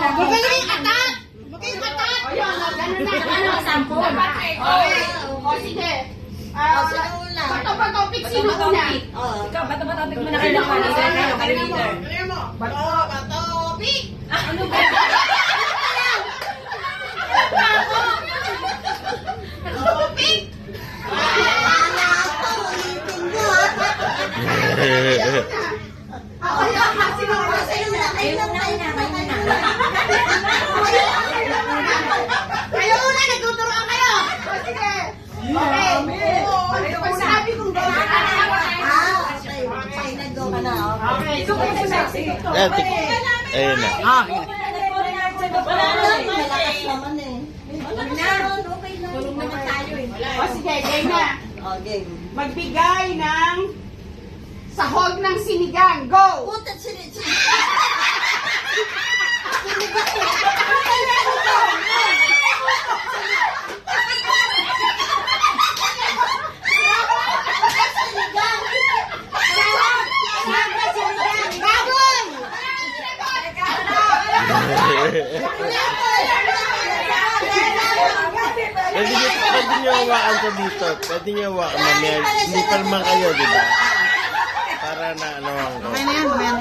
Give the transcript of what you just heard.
Magaling atat! Magaling atat! O yun, ganun na. Ano, sampo? Okay. O sige. Bato-bato pick, sino una? Ikaw, bato-bato pick mo na kayo ng leader. Kayo leader. Bato pick! Ano ba? Bato pick! Ako yun, sino una? Kayo una, nagtuturoan kayo! O sige. Okay. Pag sinabi kong gawin okay. So, kung sinabi ko. Ayun na. Tulong naman tayo eh. O sige, game na. Magbigay ng sahog ng sinigang. Go! Pwede nyo hawakan ko dito. Pwede nyo hawakan mamaya. Hindi pa naman kayo, di ba? Para na ano ako. Mamaya na yan.